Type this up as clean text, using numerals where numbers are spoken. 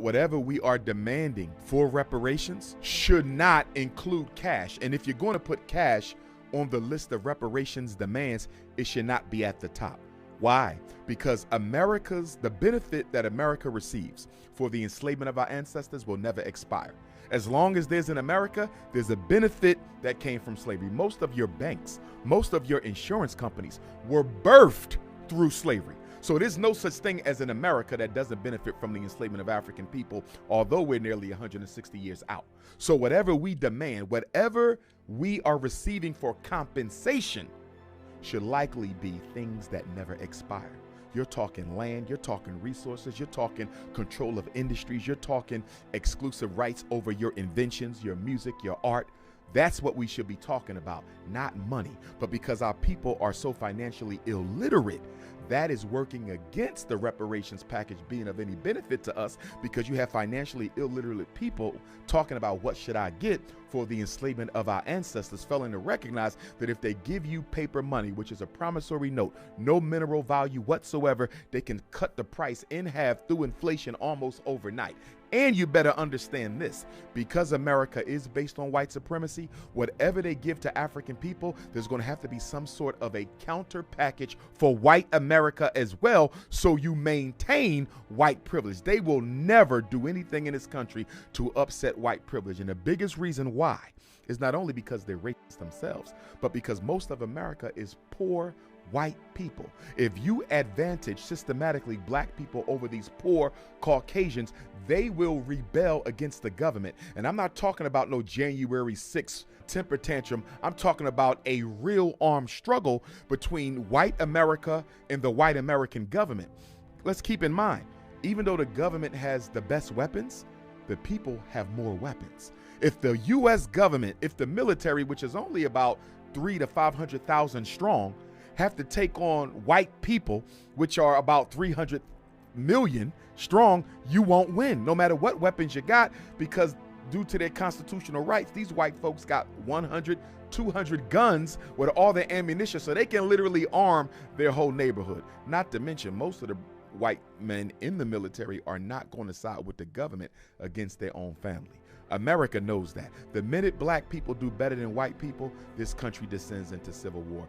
whatever we are demanding for reparations should not include cash. And if you're going to put cash on the list of reparations demands, it should not be at the top. Why? Because the benefit that America receives for the enslavement of our ancestors will never expire. As long as there's an America, there's a benefit that came from slavery. Most of your banks, most of your insurance companies were birthed through slavery. So there's no such thing as an America that doesn't benefit from the enslavement of African people, although we're nearly 160 years out. So whatever we demand, whatever we are receiving for compensation, should likely be things that never expire. You're talking land, you're talking resources, you're talking control of industries, you're talking exclusive rights over your inventions, your music, your art. That's what we should be talking about, not money. But because our people are so financially illiterate, that is working against the reparations package being of any benefit to us, because you have financially illiterate people talking about what should I get for the enslavement of our ancestors, failing to recognize that if they give you paper money, which is a promissory note, no mineral value whatsoever, they can cut the price in half through inflation almost overnight. And you better understand this, because America is based on white supremacy, whatever they give to African people, there's going to have to be some sort of a counter package for white America as well, so you maintain white privilege. They will never do anything in this country to upset white privilege. And the biggest reason why is not only because they're racist themselves, but because most of America is poor white people. If you advantage systematically black people over these poor Caucasians, they will rebel against the government. And I'm not talking about no January 6th temper tantrum. I'm talking about a real armed struggle between white America and the white American government. Let's keep in mind, even though the government has the best weapons, the people have more weapons. If the U.S. government, if the military, which is only about 300,000 to 500,000 strong, have to take on white people, which are about 300 million strong, you won't win, no matter what weapons you got, because due to their constitutional rights, these white folks got 100, 200 guns with all their ammunition, so they can literally arm their whole neighborhood. Not to mention, most of the white men in the military are not going to side with the government against their own family. America knows that. The minute black people do better than white people, this country descends into civil war.